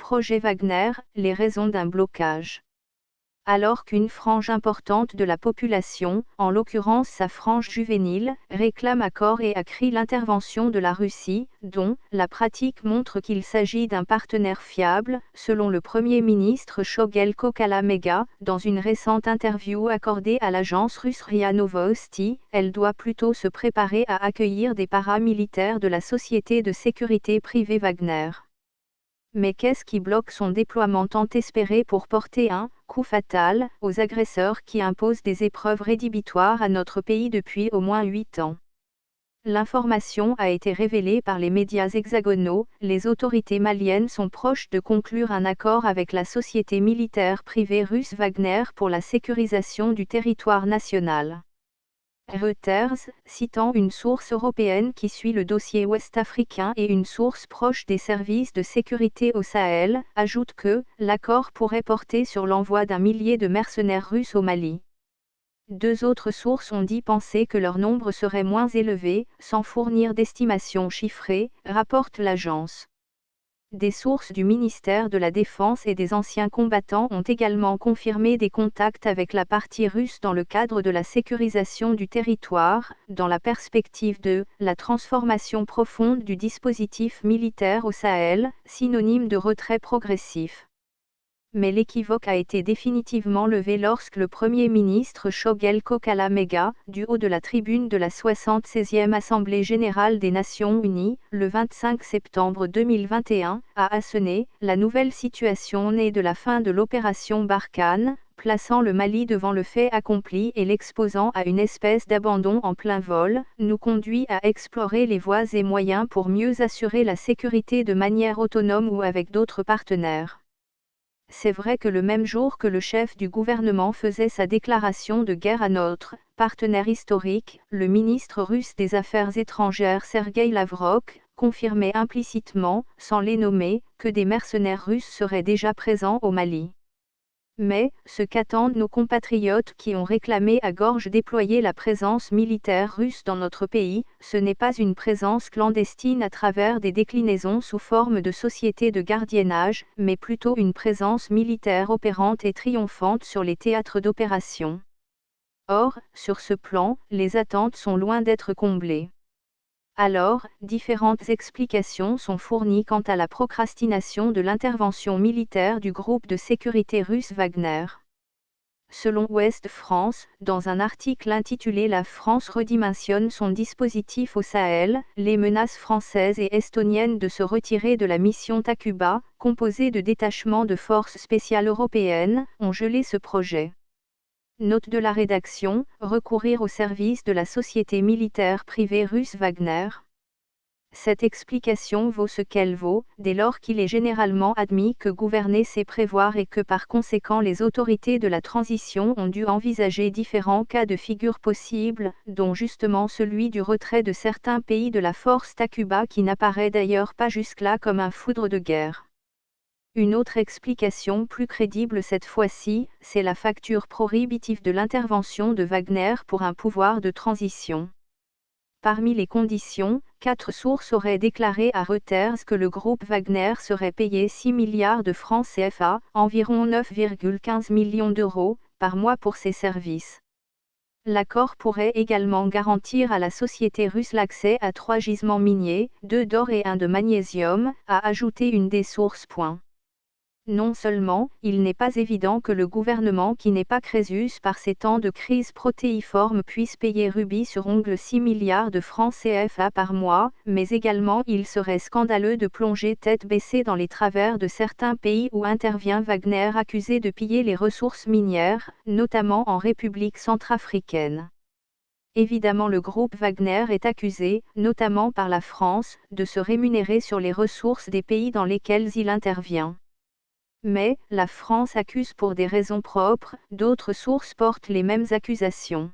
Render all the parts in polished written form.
projet Wagner, les raisons d'un blocage. Alors qu'une frange importante de la population, en l'occurrence sa frange juvénile, réclame à corps et à cri l'intervention de la Russie, dont la pratique montre qu'il s'agit d'un partenaire fiable, selon le Premier ministre Shogel Kokala-Mega, dans une récente interview accordée à l'agence russe RIA Novosti, elle doit plutôt se préparer à accueillir des paramilitaires de la société de sécurité privée Wagner. Mais qu'est-ce qui bloque son déploiement tant espéré pour porter un coup fatal aux agresseurs qui imposent des épreuves rédhibitoires à notre pays depuis au moins 8 ans? L'information a été révélée par les médias hexagonaux. Les autorités maliennes sont proches de conclure un accord avec la société militaire privée russe Wagner pour la sécurisation du territoire national. Reuters, citant une source européenne qui suit le dossier ouest-africain et une source proche des services de sécurité au Sahel, ajoute que l'accord pourrait porter sur l'envoi d'1 millier de mercenaires russes au Mali. Deux autres sources ont dit penser que leur nombre serait moins élevé, sans fournir d'estimation chiffrée, rapporte l'agence. Des sources du ministère de la Défense et des anciens combattants ont également confirmé des contacts avec la partie russe dans le cadre de la sécurisation du territoire, dans la perspective de la transformation profonde du dispositif militaire au Sahel, synonyme de retrait progressif. Mais l'équivoque a été définitivement levé lorsque le Premier ministre Shogel Kokala-Mega, du haut de la tribune de la 76e Assemblée générale des Nations unies, le 25 septembre 2021, a asséné « La nouvelle situation née de la fin de l'opération Barkhane », plaçant le Mali devant le fait accompli et l'exposant à une espèce d'abandon en plein vol, nous conduit à explorer les voies et moyens pour mieux assurer la sécurité de manière autonome ou avec d'autres partenaires. C'est vrai que le même jour que le chef du gouvernement faisait sa déclaration de guerre à notre partenaire historique, le ministre russe des Affaires étrangères Sergueï Lavrov confirmait implicitement, sans les nommer, que des mercenaires russes seraient déjà présents au Mali. Mais, ce qu'attendent nos compatriotes qui ont réclamé à gorge déployée la présence militaire russe dans notre pays, ce n'est pas une présence clandestine à travers des déclinaisons sous forme de sociétés de gardiennage, mais plutôt une présence militaire opérante et triomphante sur les théâtres d'opération. Or, sur ce plan, les attentes sont loin d'être comblées. Alors, différentes explications sont fournies quant à la procrastination de l'intervention militaire du groupe de sécurité russe Wagner. Selon Ouest France, dans un article intitulé La France redimensionne son dispositif au Sahel, les menaces françaises et estoniennes de se retirer de la mission Takuba, composée de détachements de forces spéciales européennes, ont gelé ce projet. Note de la rédaction, recourir au service de la société militaire privée russe Wagner. Cette explication vaut ce qu'elle vaut, dès lors qu'il est généralement admis que gouverner c'est prévoir et que par conséquent les autorités de la transition ont dû envisager différents cas de figure possibles, dont justement celui du retrait de certains pays de la force Takuba qui n'apparaît d'ailleurs pas jusque-là comme un foudre de guerre. Une autre explication plus crédible cette fois-ci, c'est la facture prohibitive de l'intervention de Wagner pour un pouvoir de transition. Parmi les conditions, 4 sources auraient déclaré à Reuters que le groupe Wagner serait payé 6 milliards de francs CFA, environ 9,15 millions d'euros, par mois pour ses services. L'accord pourrait également garantir à la société russe l'accès à 3 gisements miniers, 2 d'or et 1 de magnésium, a ajouté une des sources. Non seulement, il n'est pas évident que le gouvernement qui n'est pas Crésus par ces temps de crise protéiforme puisse payer rubis sur ongle 6 milliards de francs CFA par mois, mais également il serait scandaleux de plonger tête baissée dans les travers de certains pays où intervient Wagner accusé de piller les ressources minières, notamment en République centrafricaine. Évidemment le groupe Wagner est accusé, notamment par la France, de se rémunérer sur les ressources des pays dans lesquels il intervient. Mais, la France accuse pour des raisons propres, d'autres sources portent les mêmes accusations.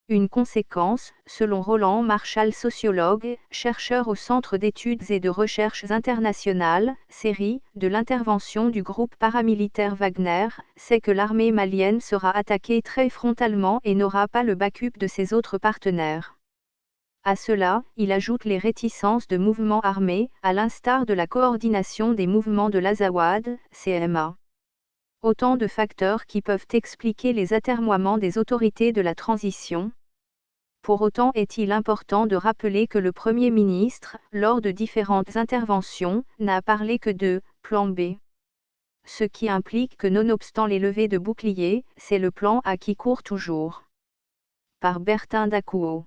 Une conséquence, selon Roland Marshall sociologue, chercheur au Centre d'études et de recherches internationales, CERI, de l'intervention du groupe paramilitaire Wagner, c'est que l'armée malienne sera attaquée très frontalement et n'aura pas le backup de ses autres partenaires. À cela, il ajoute les réticences de mouvements armés, à l'instar de la coordination des mouvements de l'Azawad, CMA. Autant de facteurs qui peuvent expliquer les atermoiements des autorités de la transition. Pour autant est-il important de rappeler que le Premier ministre, lors de différentes interventions, n'a parlé que de « plan B ». Ce qui implique que nonobstant les levées de boucliers, c'est le plan A qui court toujours. Par Bertin Dakuo.